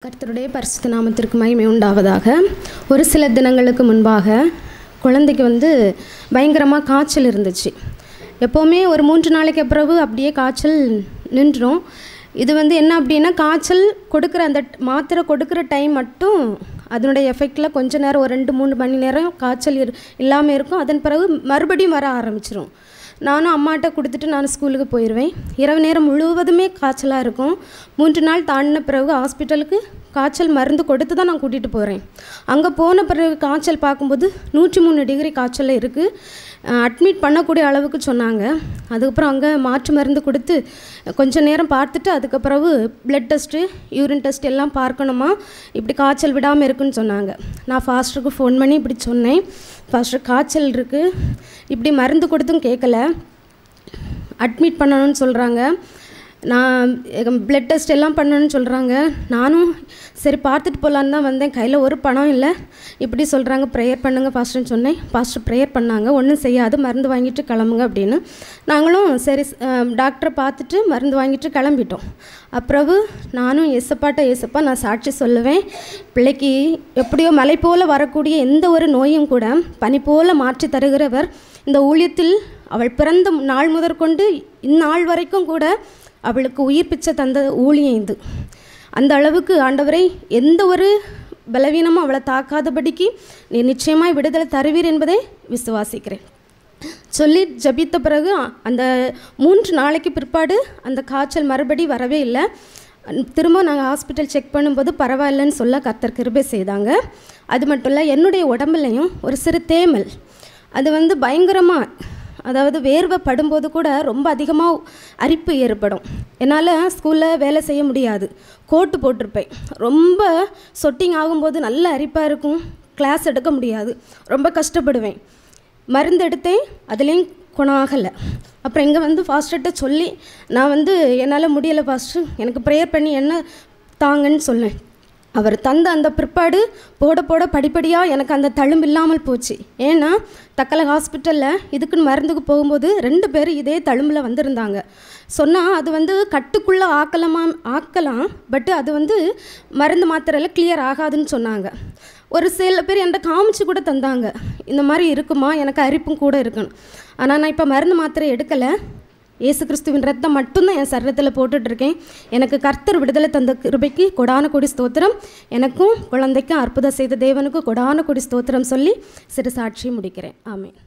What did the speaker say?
கர்த்தருடைய பரிசுத்த நாமத்திற்கு மகிமை உண்டாவதாக. ஒரு சில தினங்களுக்கு முன்பாக குழந்தைக்கு பயங்கரமாக காய்ச்சல் இருந்துச்சு. எப்போவுமே ஒரு 3 நாளைக்கு பிறகு அப்படியே காய்ச்சல் நின்றுடும். இது என்ன அப்படின்னா, காய்ச்சல் கொடுக்குற அந்த மாத்திரை கொடுக்குற டைம் மட்டும் அதனுடைய எஃபெக்டில் கொஞ்ச நேரம் ஒரு 2-3 மணி நேரம் காய்ச்சல் இல்லாமல் இருக்கும். அதன் பிறகு மறுபடியும் வர ஆரம்பிச்சிடும். நானும் அம்மாட்ட கொடுத்துட்டு நான் ஸ்கூலுக்கு போயிடுவேன். இரவு நேரம் முழுவதுமே காய்ச்சலாக இருக்கும். 3 நாள் தாண்டின பிறகு ஹாஸ்பிட்டலுக்கு காய்ச்சல் மருந்து கொடுத்து தான் நான் கூட்டிகிட்டு போகிறேன். அங்கே போன பிறகு காய்ச்சல் பார்க்கும்போது 103 டிகிரி காய்ச்சல் இருக்குது. அட்மிட் பண்ணக்கூடிய அளவுக்கு சொன்னாங்க. அதுக்கப்புறம் அங்கே மாற்று மருந்து கொடுத்து கொஞ்சம் நேரம் பார்த்துட்டு அதுக்கப்புறவு பிளட் டெஸ்ட்டு, யூரின் டெஸ்ட் எல்லாம் பார்க்கணுமா, இப்படி காய்ச்சல் விடாமல் இருக்குன்னு சொன்னாங்க. நான் ஃபாஸ்டருக்கு ஃபோன் பண்ணி இப்படி சொன்னேன், ஃபாஸ்டர் காய்ச்சல் இருக்குது, இப்படி மருந்து கொடுத்தும் கேட்கல, அட்மிட் பண்ணணும்னு சொல்கிறாங்க, நான் பிளட் டெஸ்ட் எல்லாம் பண்ணணும்னு சொல்கிறாங்க. நானும் சரி பார்த்துட்டு போகலான்னு தான் வந்தேன். கையில் ஒரு பணம் இல்லை. இப்படி சொல்கிறாங்க, ப்ரேயர் பண்ணுங்கள் பாஸ்டர்னு சொன்னேன். பாஸ்டர் ப்ரேயர் பண்ணாங்க. ஒன்றும் செய்யாது, மருந்து வாங்கிட்டு கிளம்புங்க அப்படின்னு. நாங்களும் சரி டாக்டரை பார்த்துட்டு மருந்து வாங்கிட்டு கிளம்பிட்டோம். அப்புறவு நானும் ஏசப்பா நான் சாட்சி சொல்லுவேன், பிள்ளைக்கு எப்படியோ மலை போல் வரக்கூடிய எந்த ஒரு நோயும் கூட பனி போல் மாற்றி தருகிறவர். இந்த ஊழியத்தில் அவள் பிறந்த நாள் முதற்கொண்டு இந்நாள் வரைக்கும் கூட அவளுக்கு உயிர் பிச்சை தந்த ஊழியம் இது. அந்த அளவுக்கு ஆண்டவரை எந்த ஒரு பலவீனமும் அவளை தாக்காதபடிக்கு நீ நிச்சயமாய் விடுதலை தருவீர் என்பதை விசுவாசிக்கிறேன் சொல்லி ஜபித்த பிறகு அந்த 3 நாளைக்கு பிற்பாடு அந்த காய்ச்சல் மறுபடி வரவே இல்லை. திரும்ப நாங்கள் ஹாஸ்பிட்டல் செக் பண்ணும்போது பரவாயில்லைன்னு சொல்ல கர்த்தர் கிருபை செய்தாங்க. அது மட்டும் இல்லை, என்னுடைய உடம்புலையும் ஒரு சிறு தேமல், அது பயங்கரமாக, அதாவது வேர்வை படும்போது கூட ரொம்ப அதிகமாக அரிப்பு ஏற்படும். என்னால் ஸ்கூலில் வேலை செய்ய முடியாது. கோட்டு போட்டிருப்பேன். ரொம்ப சொட்டிங் ஆகும்போது நல்ல அரிப்பாக இருக்கும். கிளாஸ் எடுக்க முடியாது. ரொம்ப கஷ்டப்படுவேன். மருந்து எடுத்தேன், அதுலேயும் குணம் ஆகலை. அப்புறம் இங்கே ஃபாஸ்டர்கிட்ட சொல்லி நான் என்னால் முடியலை ஃபாஸ்டர், எனக்கு ப்ரேயர் பண்ணி என்ன தாங்கன்னு சொன்னேன். அவர் தந்த அந்த பிற்பாடு போட போட படிப்படியாக எனக்கு அந்த தழும்பு இல்லாமல் போச்சு. ஏன்னா தக்கலை ஹாஸ்பிட்டலில் இதுக்குன்னு மருந்துக்கு போகும்போது 2 பேர் இதே தழும்பில் வந்திருந்தாங்க. சொன்னால் அது கட்டுக்குள்ளே ஆக்கலாம், பட்டு அது மருந்து மாத்திரையில் கிளியர் ஆகாதுன்னு சொன்னாங்க. ஒரு சில பேர் என்கிட்ட காமிச்சு கூட தந்தாங்க, இந்த மாதிரி இருக்குமா, எனக்கு அரிப்பும் கூட இருக்குன்னு. ஆனால் நான் இப்போ மருந்து மாத்திரை எடுக்கலை. இயேசு கிறிஸ்துவின் ரத்தம் மட்டும்தான் என் சரீரத்தில் போட்டுட்ருக்கேன். எனக்கு கர்த்தர் விடுதலை தந்த கிருபைக்கு கொடான கொடி ஸ்தோத்திரம். எனக்கும் குழந்தைக்கும் அற்புதம் செய்த தேவனுக்கு கொடான கொடி ஸ்தோத்திரம் சொல்லி சிறு சாட்சியை முடிக்கிறேன். ஆமென்.